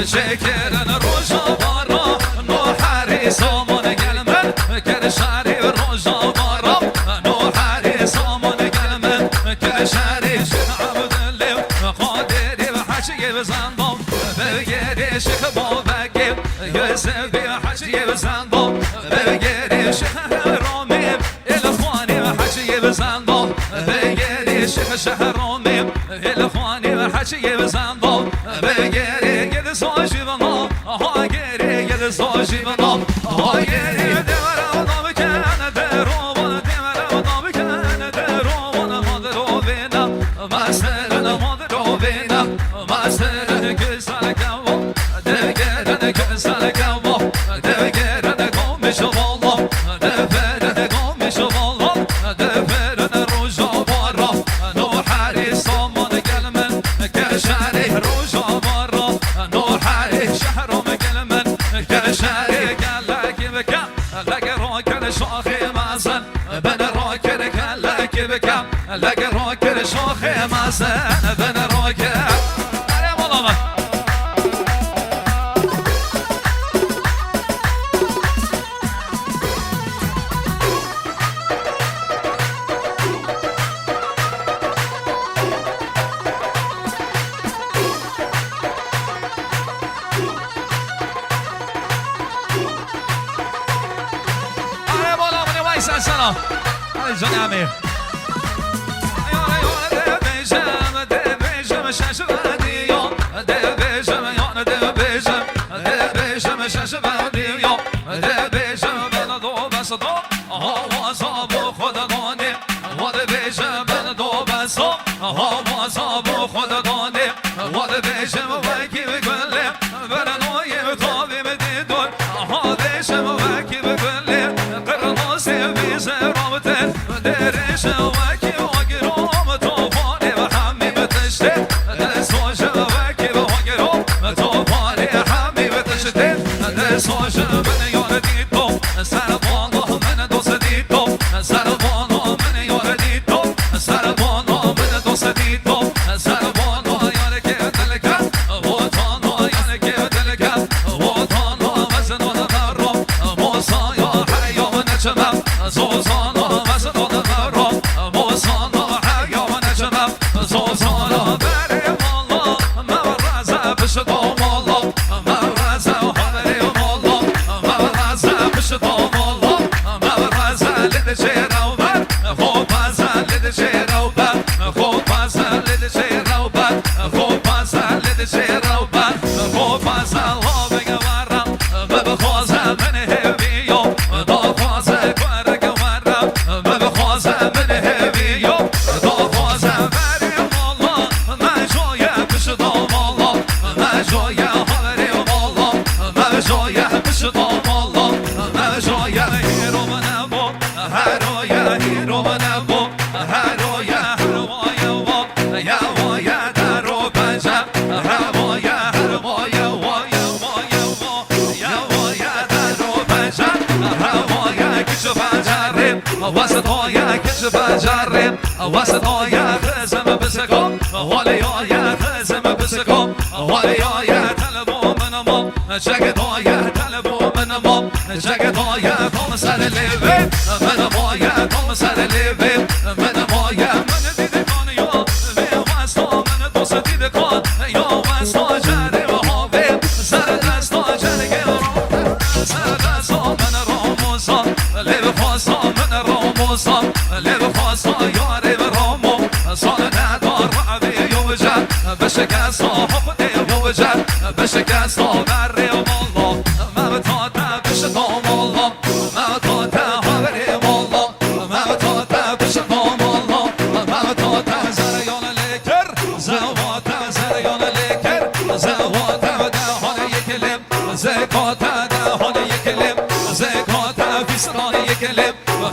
شكرا روجا بارا نو حارس من قلمن كل شاري روجا بارا نو حارس من قلمن كل شاري عبد الله قادر بحشي بزنبم بغير شيخ بابك يوسف بحشي بزنبم بغير شيخ رامي الاخواني بحشي بزنبم بغير شيخ شهرامي الاخواني بحشي بزنبم بغير Sojivano, Hageri, get the Sojivano, Hageri, the Maravican, the Roman, the Maravican, the Roman, Mother Ovina, Master and the Mother Ovina, Master and the Kisalakamo, the Get and the Kisalakamo, the Get and the Commissional, the Fed and the Commissional, the Fed and the Roja Barra, no Harris, someone the Gelman, the Kashari, Roja Barra. شهرهم قلمن كشاري قال لك بكم لك روكر شوخي مازن بن روكر قال لك بكم لك روكر شوخي مازن بن روكر أنا والله سلام على جون عمير دبيجم شاشبادي يوم دبيجم يوم دبيجم شاشبادي يوم دبيجم بلدو بسدو هو صابو خددوني ودبيجم بلدو بسدو هو صابو خددوني ودبيجم وكي بكلي بلدو يبطابي بديدون هاديجم وكي بكلي زرابتن درش وكي وقروم طوفاني وحمي بتشتت دسوش وكي وقروم طوفاني حمي بتشتت دسوش من يرديتو سربانو من دوستيتو سربانو من يرديتو سربانو من دوستيتو سربانو ياركي دلكا وطانو ياركي دلكا وطانو وزنو نغرب موسى يا حيو نجمم زوزانا وزنو نغرب موسانا حيو نجمم زوزانا بريم الله مورزة بشدوم الله مورزة وحبريم الله مورزة بشدوم الله مورزة لدجيروبر خوبازة لدجيروبر خوبازة لدجيروبر خوبازة لدجيروبر خوبازة الله بقوارم ببخوزة من هبيو ضخوزة كورك ورم ببخوزة من هبيو ضخوزة بريم الله ما جوية بشدوم الله ما جوية حبريم الله ما جوية بشدوم الله ما جوية هيرو منبو هرويا هيرو منبو هرويا هرويا يا ويا دارو بجا هرويا هرويا ويا ويا يا ويا دارو بجا هرويا كشف جرب وسط ويا كشف جرب وسط ويا خزم بسكم وليا خزم بسكم وليا تلبو من مم شقد ويا تلبو من مم شقد ويا قوم سر الليبي من ويا قوم سر الليبي من ويا من ديدكون يو بواسطة من دوست ديدكون يو واسطة جري وهوبي سر دستو جري سر دستو من روموسا لب خواستا من روموسا لب خواستا یاری برامو سال ندار وعدی یوجد بشکستا حفظی یوجد بشکستا بری والله ما بتاتا بشتام والله ما بتاتا حبری والله ما بتاتا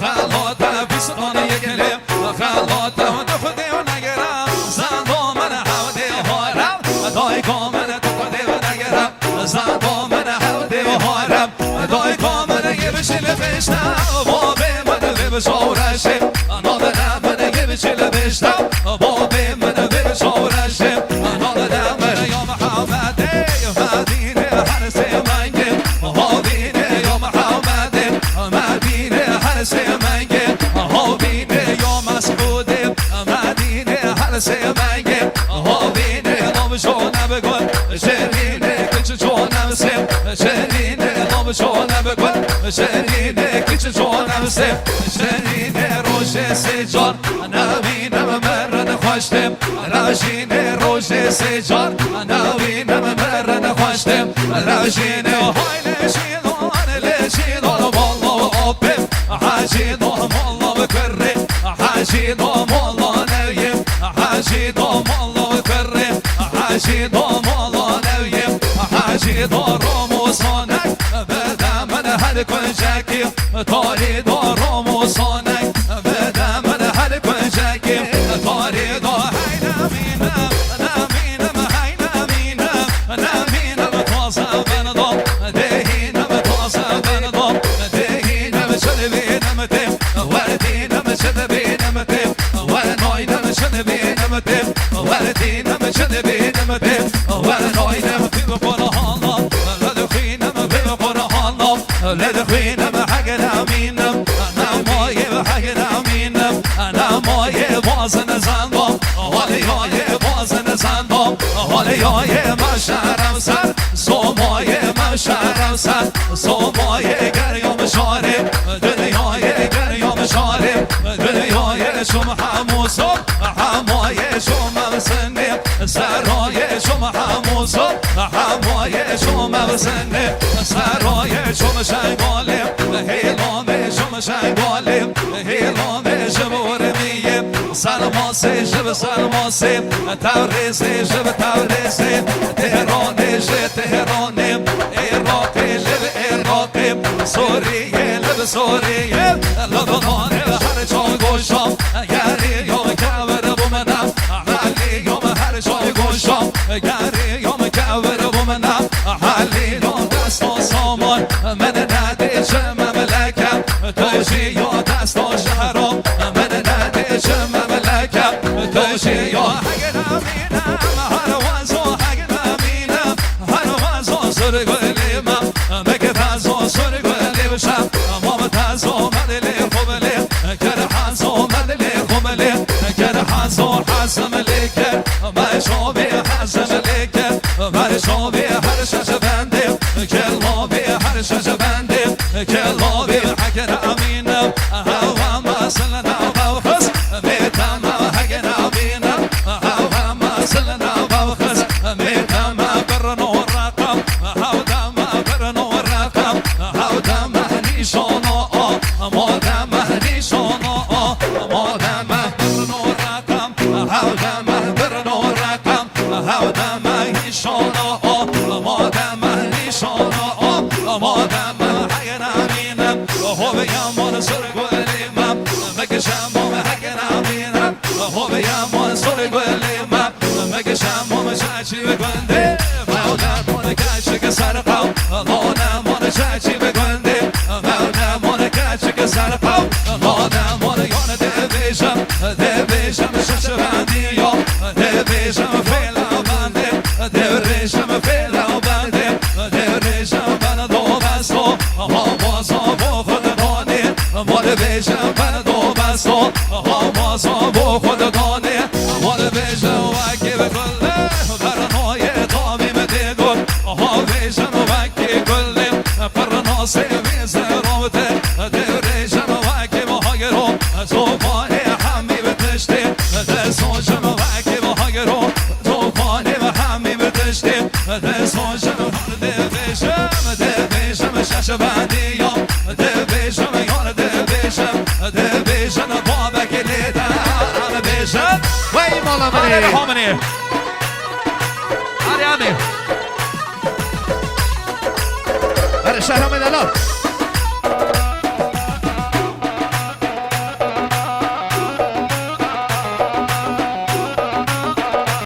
خلاته بیستان یکلیم خلاته دخودی و نگرم زندو من حودی هارم دای کامل دخودی و نگرم زندو من حودی و هارم دای کامل یه بشیل بشتم بابی من بشورشم نادرم من یه بشیل بشتم بابی من بشورشم نادرم من یا محمد مدینه هر سه منگه هابینه یا محمد مدینه هر سه منگه هابینه یا مسعود مدینه هر سه منگه هابینه نام شونه بگل شرینه کچ چونم سم شرینه نام شونه بگل شرینه کچ چونم سم شرینه روش سجار نبینم مرن خوشتم راشینه روش سجار نبینم مرن خوشتم راشینه های لشیدان لشیدان والله آبم حاجیدان والله بکره حاجیدان والله نویم حاجیدان والله بکره حاجیدان والله نویم حاجیدان رموزانک بدم من هر کنجکی تاری دار رموزانک بدم من هر کنجکی تاری دار هی نمینم نمینم هی نمینم نمینم تازه بندم دهینم تازه بندم دهینم شده بینم تیم وردینم شده بینم تیم ورناینم شده بینم تیم وردینم شده بینم تیم ورناینم بیم قرآنم لدخینم بیم قرآنم لدخینم حق نمینم نمای حق نمینم نمای بازن زندم والیای بازن زندم والیای مشرم سر سومای مشرم سر سومای گریام شارم دنیای گریام شارم دنیای شم حموسم همای شم سنه سرای شم حموسم همای شم سنه سرای شم شنگالم هیلام شم شنگالم هیلام شم ورمیم سلماسه شب سلماسه تورسه شب تورسه تهرانه شب تهرانه عراقه شب عراقه سوریه لب سوریه لبنانه هر جای گوشم گری یوم کبر بومنم علی یوم هر جای گوشم گری یوم کبر بومنم علی یوم دست و سامان من نده چه مملکم توشی یا دست و شهرام من نده چه مملکم توشی یا حق نمینم هر وزا حق نمینم هر وزا سرگلیم مگه تازا سرگلیم شم مام تازا مدلی خوبلی کر حزا مدلی خوبلی کر حزا حزم لیکر مشابه حزم لیکر مشابه هر شش بنده کلابه هر شش بنده کلابه حق نمینم هوا مثلا بوخس میتم حق نمینم هوا مثلا بوخس میتم برنو رقم هودم برنو رقم هودم نیشانا مادم نیشانا مادم برنو رقم هودم برنو رقم هودم نیشانا مادم نیشانا مادم حق نمینم هویم من سرگلیم مگشم حق نمینم هویم من سرگلیم مگشم چاچی بگنده مودم من کچک سرقم لانم من چاچی بگنده مودم من کچک سرقم لانم من یان دبیشم شش بندی یا دبیشم فیلا بنده دبیشم فیلا بنده دبیشم بنا دو بستو بازا با خود دانه مال بیشم بنا دو بستو بازا با خود دانه مال بیشم وکی بکله برنای تامیم دیگل بیشم وکی کلیم پرناسی ویز روته دبیشم وکی مهاگرو توفانه همی بتشتی دستوشم وکی مهاگرو توفانه همی بتشتی دستوشم دبیشم شش بندی یا دبیشم یار دبیشم بابک لیدم بیشم وای مالا منی آره برای شهرام دلال